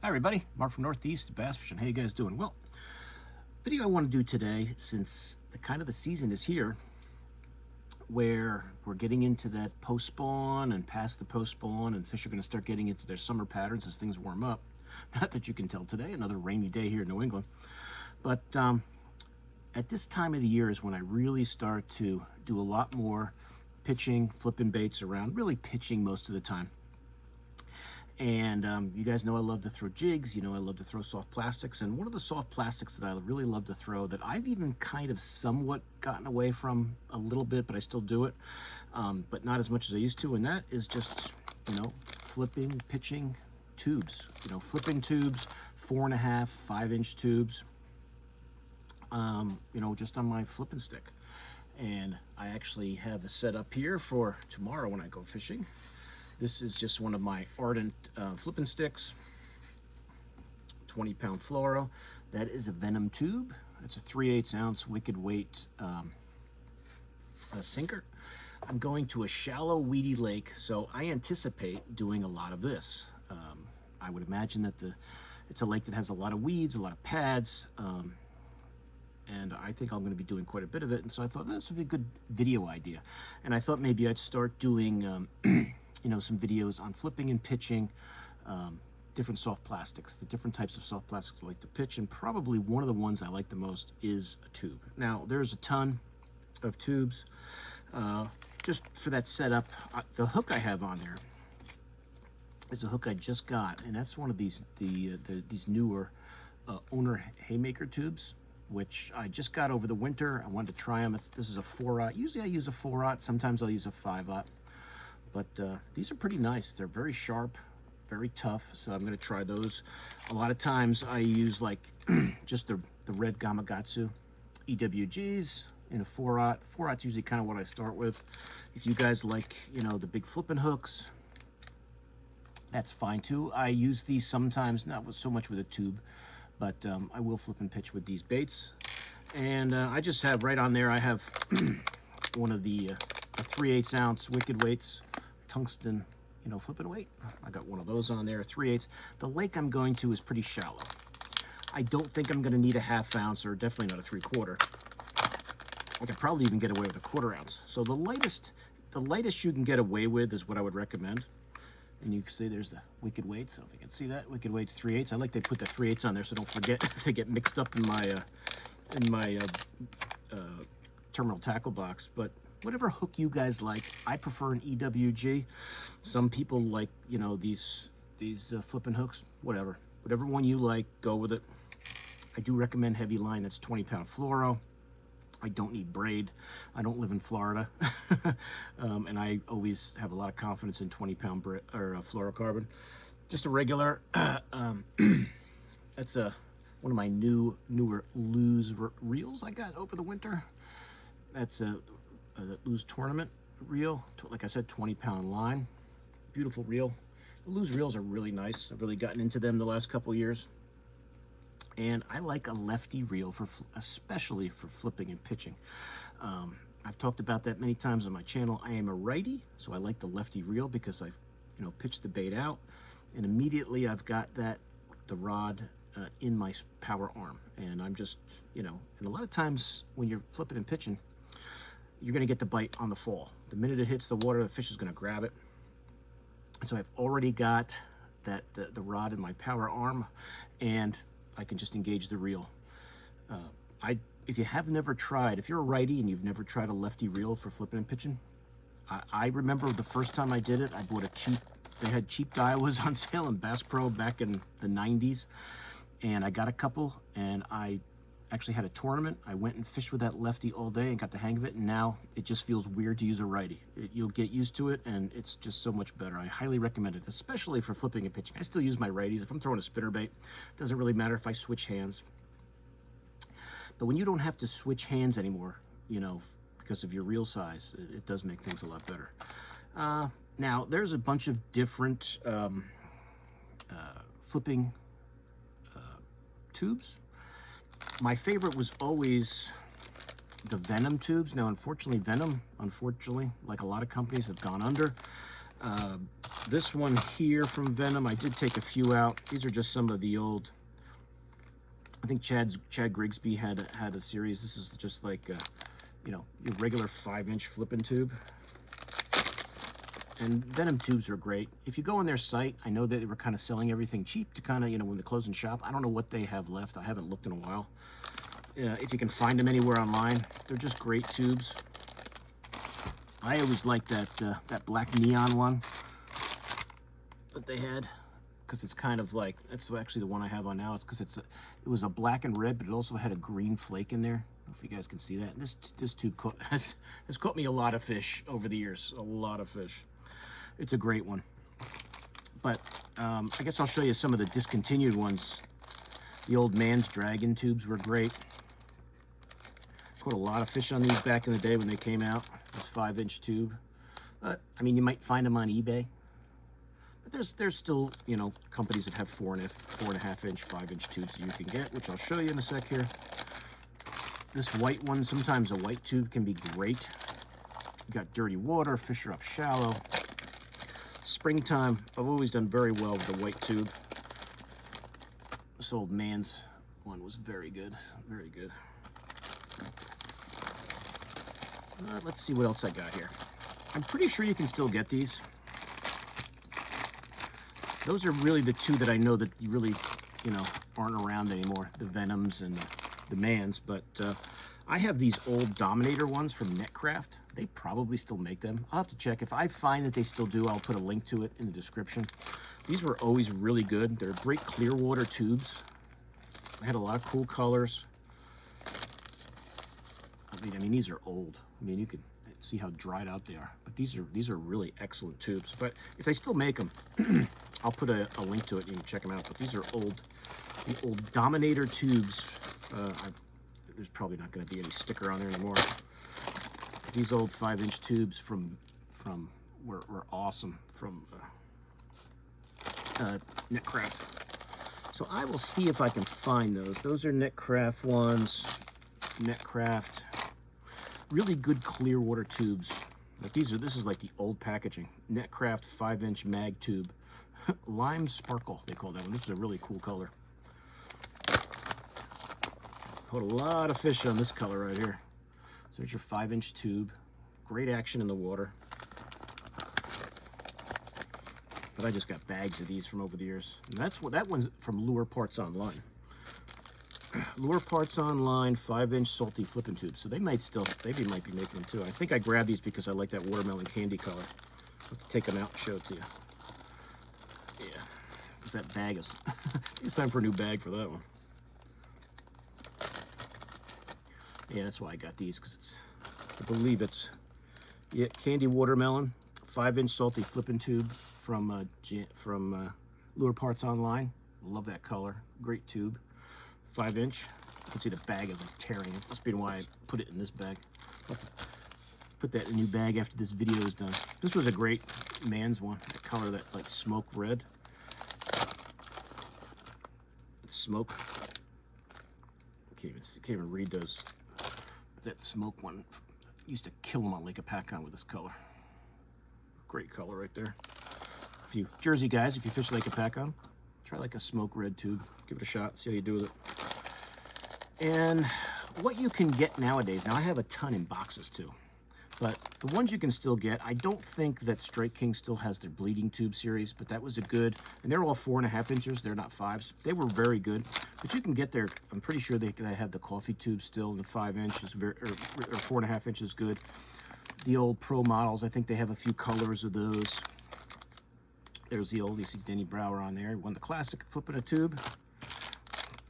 Hi everybody, Mark from Northeast Bass Fishing. How you guys doing? Well, video I want to do today, since the season is here, where we're getting into that post spawn and past the post spawn, and fish are going to start getting into their summer patterns as things warm up. Not that you can tell today, another rainy day here in New England, but at this time of the year is when I really start to do a lot more pitching, flipping baits around, really pitching most of the time. And you guys know I love to throw jigs, I love to throw soft plastics, and one of the soft plastics that I really love to throw, that I've even kind of somewhat gotten away from a little bit, but I still do it, but not as much as I used to, and that is just, flipping, pitching tubes, flipping tubes, 4.5, 5-inch tubes, just on my flipping stick. And I actually have a setup here for tomorrow when I go fishing. This is just one of my Ardent flipping sticks, 20-pound fluoro. That is a Venom tube. It's a 3/8 ounce wicked weight sinker. I'm going to a shallow, weedy lake, so I anticipate doing a lot of this. I would imagine that it's a lake that has a lot of weeds, a lot of pads, and I think I'm going to be doing quite a bit of it. And so I thought this would be a good video idea. And I thought maybe I'd start doing some videos on flipping and pitching different soft plastics, the different types of soft plastics I like to pitch, and probably one of the ones I like the most is a tube. Now, there's a ton of tubes. Just for that setup, the hook I have on there is a hook I just got, and that's one of these these newer Owner Haymaker tubes, which I just got over the winter. I wanted to try them. This is a 4/0. Usually I use a 4/0. Sometimes I'll use a 5/0. But these are pretty nice. They're very sharp, very tough, so I'm going to try those. A lot of times I use like just the red Gamakatsu EWGs in a 4/0. 4/0's usually kind of what I start with. If you guys like, the big flipping hooks, that's fine too. I use these sometimes, not so much with a tube, but I will flip and pitch with these baits. And I just have right on there, I have one of the 3/8 ounce wicked weights, tungsten, flipping weight. I got one of those on there, 3/8. The lake I'm going to is pretty shallow. I don't think I'm going to need a 1/2 ounce, or definitely not a 3/4. I could probably even get away with a 1/4 ounce. So the lightest you can get away with is what I would recommend. And you can see there's the wicked weight. So if you can see that, wicked weight's 3/8. I like they put the 3/8 on there, so don't forget if they get mixed up in my terminal tackle box. But whatever hook you guys like, I prefer an EWG. Some people like, these flipping hooks. Whatever one you like, go with it. I do recommend heavy line. That's 20-pound fluoro. I don't need braid. I don't live in Florida, and I always have a lot of confidence in 20-pound fluorocarbon. Just a regular. That's one of my newer Lose reels I got over the winter. That's a Lose tournament reel. Like I said, 20-pound line. Beautiful reel. The Lose reels are really nice. I've really gotten into them the last couple years. And I like a lefty reel, especially for flipping and pitching. I've talked about that many times on my channel. I am a righty, so I like the lefty reel because I've pitched the bait out, and immediately I've got the rod in my power arm, and I'm just, and a lot of times when you're flipping and pitching, you're going to get the bite on the fall. The minute it hits the water, the fish is going to grab it. So I've already got the rod in my power arm, and I can just engage the reel. If you have never tried, if you're a righty and you've never tried a lefty reel for flipping and pitching, I remember the first time I did it, I bought they had cheap Daiwas on sale in Bass Pro back in the 90s, and I got a couple, and I actually had a tournament. I went and fished with that lefty all day and got the hang of it, and now it just feels weird to use a righty. You'll get used to it, and it's just so much better. I highly recommend it, especially for flipping and pitching. I still use my righties. If I'm throwing a spinnerbait, it doesn't really matter if I switch hands. But when you don't have to switch hands anymore, because of your reel size, it does make things a lot better. Now, there's a bunch of different flipping tubes. My favorite was always the Venom tubes. Now, unfortunately, Venom, like a lot of companies, have gone under. This one here from Venom, I did take a few out. These are just some of the old. I think Chad Grigsby had a series. This is just like you know, your regular 5-inch flipping tube. And Venom tubes are great. If you go on their site, I know that they were kind of selling everything cheap to kind of, you know, when they're closing shop. I don't know what they have left. I haven't looked in a while. If you can find them anywhere online, they're just great tubes. I always liked that black neon one that they had, because it's kind of like, that's actually the one I have on now. It's because it was a black and red, but it also had a green flake in there. I don't know if you guys can see that. This tube has caught me a lot of fish over the years, a lot of fish. It's a great one. But I guess I'll show you some of the discontinued ones. The old man's dragon tubes were great. Caught a lot of fish on these back in the day when they came out. This 5-inch tube. I mean, you might find them on eBay. But there's still, you know, companies that have 4.5-inch, 5-inch tubes that you can get, which I'll show you in a sec here. This white one, sometimes a white tube can be great. You got dirty water, fish are up shallow. Springtime, I've always done very well with the white tube. This old man's one was very good, very good. Let's see what else I got here. I'm pretty sure you can still get these. Those are really the two that I know that you really, you know, aren't around anymore. The Venoms and the Mans. But I have these old Dominator ones from Netcraft. They probably still make them. I'll have to check. If I find that they still do, I'll put a link to it in the description. These were always really good. They're great clear water tubes. I had a lot of cool colors. I mean, these are old. I mean, you can see how dried out they are. But these are really excellent tubes. But if they still make them, I'll put a link to it. You can check them out. But these are the old Dominator tubes. There's probably not going to be any sticker on there anymore. These old 5-inch tubes were awesome from Netcraft. So I will see if I can find those. Those are Netcraft ones. Netcraft. Really good clear water tubes. Like this is like the old packaging. Netcraft 5-inch mag tube. Lime Sparkle, they call that one. This is a really cool color. Caught a lot of fish on this color right here. So there's your 5-inch tube. Great action in the water. But I just got bags of these from over the years. And that one's from Lure Parts Online. Lure Parts Online 5-inch salty flipping tubes. So they might be making them too. I think I grabbed these because I like that watermelon candy color. I'll have to take them out and show it to you. Yeah, because that bag is. It's time for a new bag for that one. Yeah, that's why I got these, because I believe it's candy watermelon 5-inch salty flipping tube from Lure Parts Online. Love that color. Great tube. 5-inch. You can see the bag is like tearing. It must be why I put it in this bag. I'll put that in a new bag after this video is done. This was a great man's one. The color, that like smoke red. It's smoke. Can't even read those. That smoke one used to kill them on Lake Apacon with this color. Great color right there. If you Jersey guys, if you fish Lake Apacon, try like a smoke red tube. Give it a shot. See how you do with it. And what you can get nowadays. Now I have a ton in boxes too. But the ones you can still get, I don't think that Strike King still has their bleeding tube series, but that was a good, and they're all 4.5 inches, they're not 5s. They were very good, but you can get their, I'm pretty sure they have the coffee tube still, the 5 inches, or 4.5 inches good. The old pro models, I think they have a few colors of those. There's the old, you see Denny Brower on there, won the classic flipping a tube.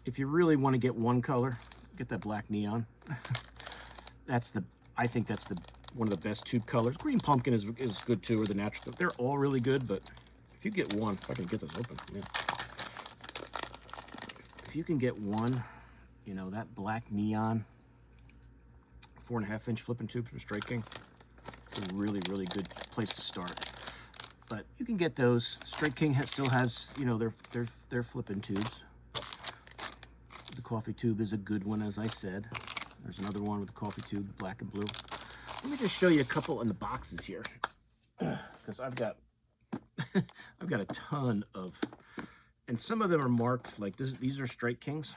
If you really want to get one color, get that black neon. I think that's one of the best tube colors. Green pumpkin is good too, or the natural. They're all really good, but if you get one, if I can get this open, yeah. If you can get one, you know, that black neon 4.5 inch flipping tube from Strike King, it's a really, really good place to start. But you can get those. Strike King still has, you know, their flipping tubes. The coffee tube is a good one, as I said. There's another one with the coffee tube, black and blue. Let me just show you a couple in the boxes here, because I've got I've got a ton of, and some of them are marked like this. These are Strike Kings,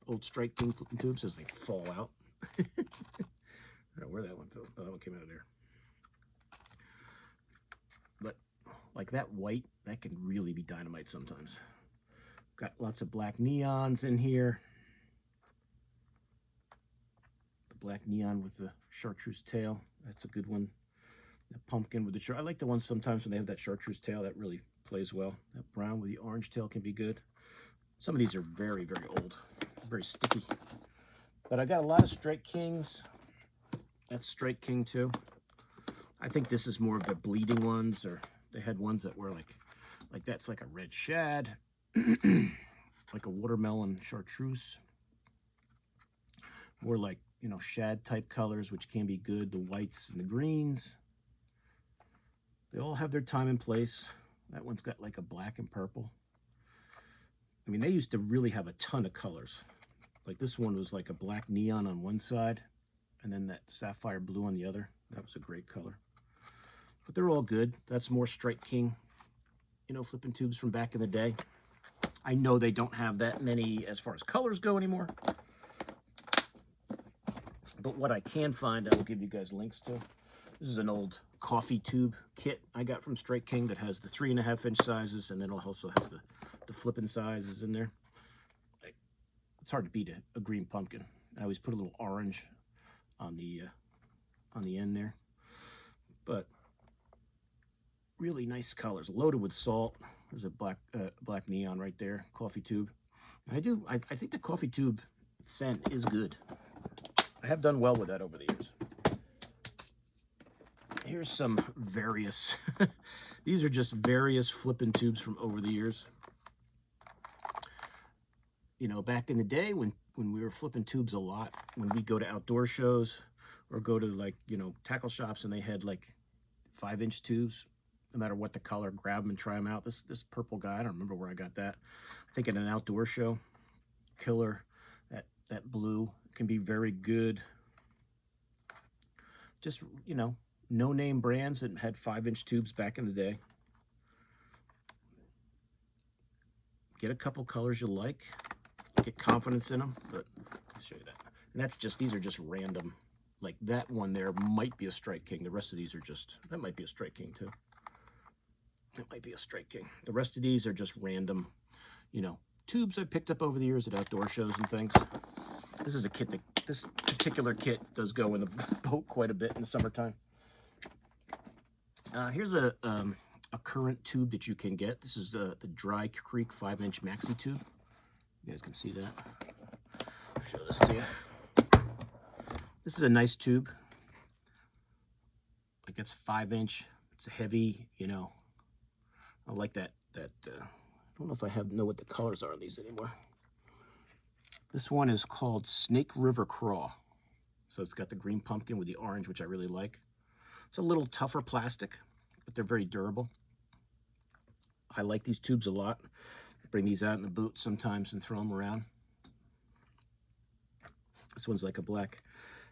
old Strike King flipping tubes as they fall out. I don't know where that one fell. Oh, that one came out of there. But like that white, that can really be dynamite sometimes. Got lots of black neons in here. The black neon with the chartreuse tail, that's a good one. The pumpkin with the I like the ones sometimes when they have that chartreuse tail, that really plays well. That brown with the orange tail can be good. Some of these are very, very old, very sticky. But I got a lot of Strike Kings. That's Strike King too. I think this is more of the bleeding ones, or they had ones that were like that's like a red shad, like a watermelon chartreuse. More like, you know, shad type colors, which can be good. The whites and the greens. They all have their time and place. That one's got like a black and purple. I mean, they used to really have a ton of colors. Like this one was like a black neon on one side, and then that sapphire blue on the other. That was a great color. But they're all good. That's more Strike King, you know, flipping tubes from back in the day. I know they don't have that many as far as colors go anymore. But what I can find, I will give you guys links to. This is an old coffee tube kit I got from Strike King that has the 3.5-inch sizes, and then it also has the flipping sizes in there. It's hard to beat a green pumpkin. I always put a little orange on the end there. But really nice colors, loaded with salt. There's a black neon right there, coffee tube. And I think the coffee tube scent is good. I have done well with that over the years. Here's some various, these are just various flipping tubes from over the years. You know, back in the day when we were flipping tubes a lot, when we go to outdoor shows or go to, like, you know, tackle shops, and they had like 5-inch tubes, no matter what the color, grab them and try them out. This purple guy, I don't remember where I got that. I think at an outdoor show, killer. That blue can be very good. Just, you know, no-name brands that had 5-inch tubes back in the day. Get a couple colors you like. Get confidence in them, but I'll show you that. And that's just, these are just random. Like that one there might be a Strike King. The rest of these are just, that might be a Strike King too. That might be a Strike King. The rest of these are just random, you know, tubes I picked up over the years at outdoor shows and things. This is a kit that, this particular kit does go in the boat quite a bit in the summertime. Here's a current tube that you can get. This is the Dry Creek 5-inch maxi tube. You guys can see that. I'll show this to you. This is a nice tube. Like, that's 5-inch. It's a heavy, you know. I like that. I don't know if I know what the colors are on these anymore. This one is called Snake River Craw. So it's got the green pumpkin with the orange, which I really like. It's a little tougher plastic, but they're very durable. I like these tubes a lot. I bring these out in the boot sometimes and throw them around. This one's like a black,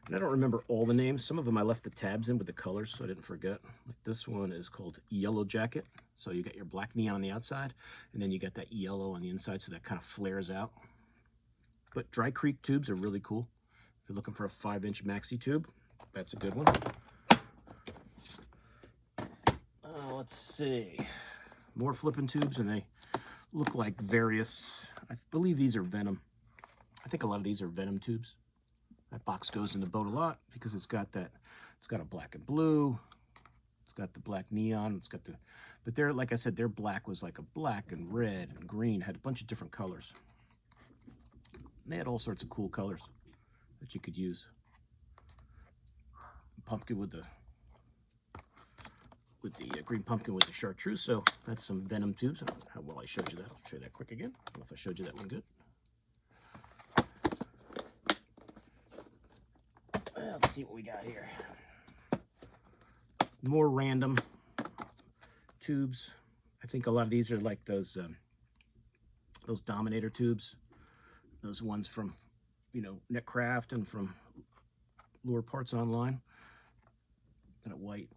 and I don't remember all the names. Some of them I left the tabs in with the colors, so I didn't forget. Like this one is called Yellow Jacket. So you got your black neon on the outside, and then you got that yellow on the inside, so that kind of flares out. But Dry Creek tubes are really cool. If you're looking for a 5-inch maxi tube, that's a good one. Let's see. More flipping tubes, and they look like various, I believe these are Venom. I think a lot of these are Venom tubes. That box goes in the boat a lot because it's got that, it's got a black and blue, it's got the black neon, it's got the, but they're, like I said, their black was like a black and red and green, had a bunch of different colors. And they had all sorts of cool colors that you could use. Pumpkin with the green pumpkin with the chartreuse, so that's some Venom tubes. I don't know how well I showed you that. I'll show you that quick again. I don't know if I showed you that one good. Let's see what we got here. More random tubes. I think a lot of these are like those Dominator tubes. Those ones from, you know, Netcraft and from Lure Parts Online. And a white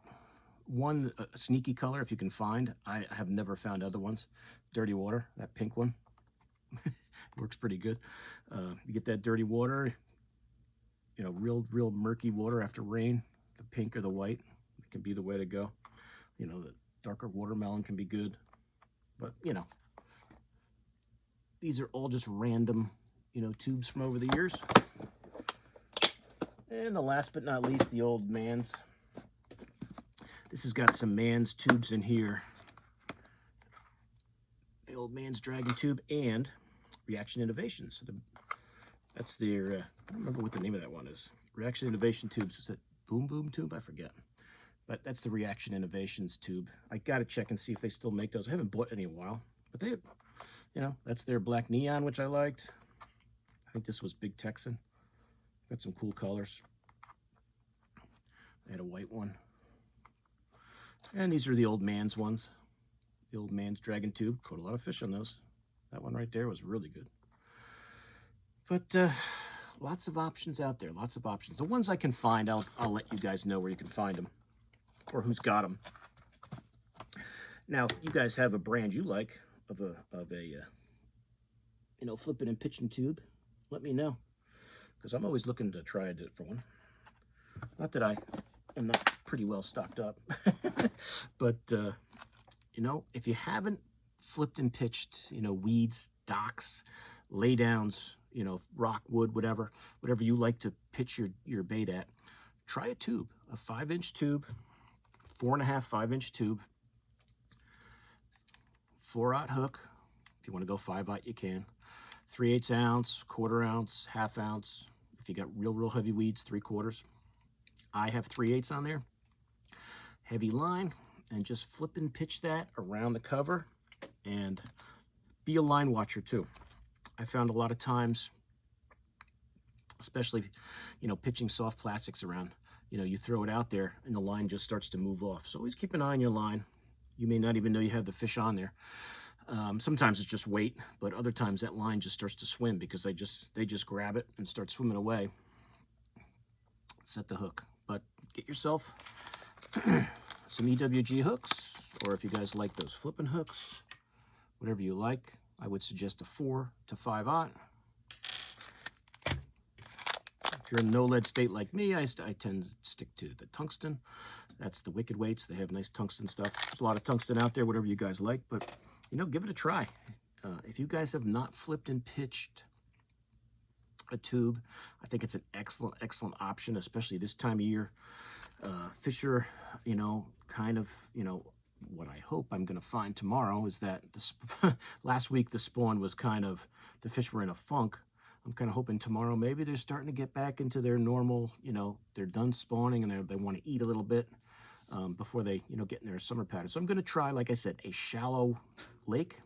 One a sneaky color, if you can find. I have never found other ones. Dirty water, that pink one. Works pretty good. You get that dirty water, you know, real murky water after rain. The pink or the white, it can be the way to go. You know, the darker watermelon can be good. But, you know, these are all just random, you know, tubes from over the years. And the last but not least, the old man's. This has got some man's tubes in here. The old man's dragon tube and Reaction Innovations. That's their, I don't remember what the name of that one is. Reaction Innovation tubes. Is it Boom Boom tube? I forget. But that's the Reaction Innovations tube. I got to check and see if they still make those. I haven't bought any in a while. But they, you know, that's their black neon, which I liked. I think this was Big Texan. Got some cool colors. I had a white one. And these are the old man's ones. The old man's dragon tube. Caught a lot of fish on those. That one right there was really good. But lots of options out there. Lots of options. The ones I can find, I'll let you guys know where you can find them. Or who's got them. Now, if you guys have a brand you like of a you know, flipping and pitching tube, let me know. Because I'm always looking to try a different one. Not that I am not pretty well stocked up. But, you know, if you haven't flipped and pitched, you know, weeds, docks, laydowns, you know, rock, wood, whatever you like to pitch your bait at, try a tube, a 5-inch tube, 4.5, 5-inch tube, 4/0 hook. If you want to go 5/0, you can. 3/8 ounce, 1/4 ounce, 1/2 ounce. If you got real heavy weeds, 3/4. I have 3/8 on there. Heavy line, and just flip and pitch that around the cover, and be a line watcher too. I found a lot of times, especially, you know, pitching soft plastics around, you know, you throw it out there and the line just starts to move off. So always keep an eye on your line. You may not even know you have the fish on there. Sometimes it's just weight, but other times that line just starts to swim because they just grab it and start swimming away. Set the hook. But get yourself some EWG hooks, or if you guys like those flipping hooks, whatever you like. I would suggest a 4 to 5/0. If you're in a no-lead state like me, I tend to stick to the tungsten. That's the Wicked Weights. They have nice tungsten stuff. There's a lot of tungsten out there, whatever you guys like, but, you know, give it a try. If you guys have not flipped and pitched a tube, I think it's an excellent option, especially this time of year. Fish are, you know, kind of, you know, what I hope I'm going to find tomorrow is that last week the spawn was kind of, the fish were in a funk. I'm kind of hoping tomorrow maybe they're starting to get back into their normal, you know, they're done spawning and they want to eat a little bit before they, you know, get in their summer pattern. So I'm going to try, like I said, a shallow lake,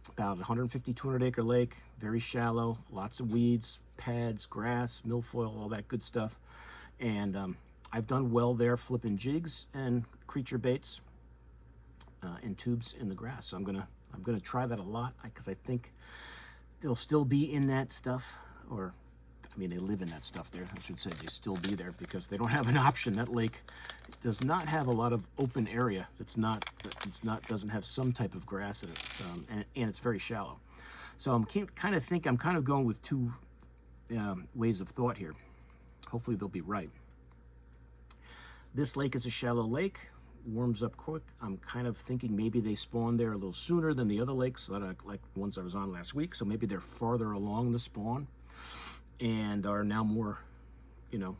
about 150, 200 acre lake, very shallow, lots of weeds, pads, grass, milfoil, all that good stuff. And I've done well there flipping jigs and creature baits and tubes in the grass. So I'm gonna try that a lot because I think they'll still be in that stuff, or I mean they live in that stuff there. I should say they still be there because they don't have an option. That lake does not have a lot of open area. Doesn't have some type of grass in it, and it's very shallow. So I'm kind of going with two ways of thought here. Hopefully they'll be right. This lake is a shallow lake, warms up quick. I'm kind of thinking maybe they spawn there a little sooner than the other lakes, like the ones I was on last week. So maybe they're farther along the spawn and are now more, you know,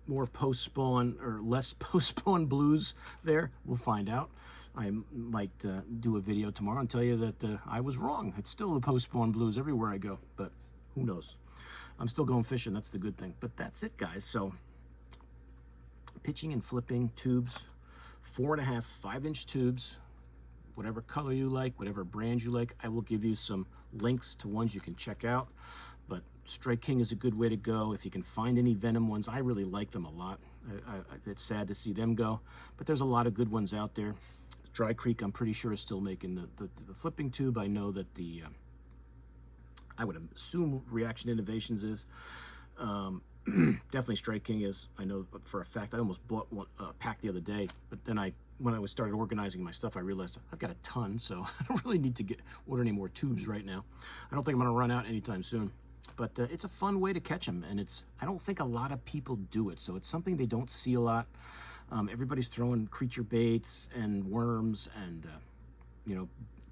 more post-spawn or less post-spawn blues there. We'll find out. I might do a video tomorrow and tell you that I was wrong. It's still the post-spawn blues everywhere I go, but who knows? I'm still going fishing. That's the good thing. But that's it, guys. So pitching and flipping tubes, 4.5, 5-inch tubes, whatever color you like, whatever brand you like. I will give you some links to ones you can check out. But Strike King is a good way to go. If you can find any Venom ones, I really like them a lot. It's sad to see them go, but there's a lot of good ones out there. Dry Creek, I'm pretty sure, is still making the flipping tube. I know that I would assume Reaction Innovations is. Definitely Strike King is. I know for a fact. I almost bought one pack the other day, but then when I was started organizing my stuff, I realized I've got a ton, so I don't really need to order any more tubes right now. I don't think I'm going to run out anytime soon. But it's a fun way to catch them, and I don't think a lot of people do it, so it's something they don't see a lot. Everybody's throwing creature baits and worms and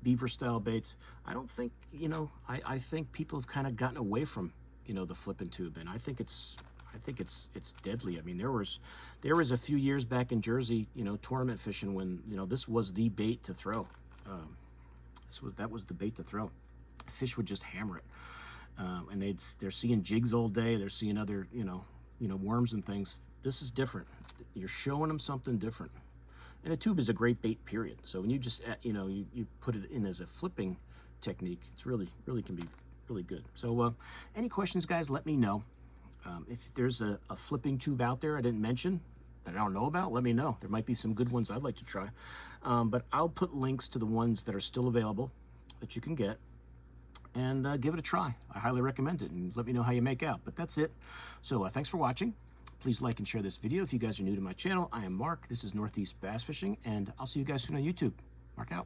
beaver style baits. I don't think, I think people have kind of gotten away from, the flipping tube, and I think it's deadly. I mean, there was a few years back in Jersey, tournament fishing when, this was the bait to throw. That was the bait to throw. Fish would just hammer it. And they're seeing jigs all day. They're seeing other, worms and things. This is different. You're showing them something different. And a tube is a great bait, period. So when you just, you put it in as a flipping technique, it's really can be really good. So any questions, guys, let me know. If there's a flipping tube out there I didn't mention that I don't know about, let me know. There might be some good ones I'd like to try. But I'll put links to the ones that are still available that you can get. And give it a try. I highly recommend it, and let me know how you make out. But that's it. So thanks for watching. Please like and share this video. If you guys are new to my channel, I am Mark. This is Northeast Bass Fishing, and I'll see you guys soon on YouTube. Mark out.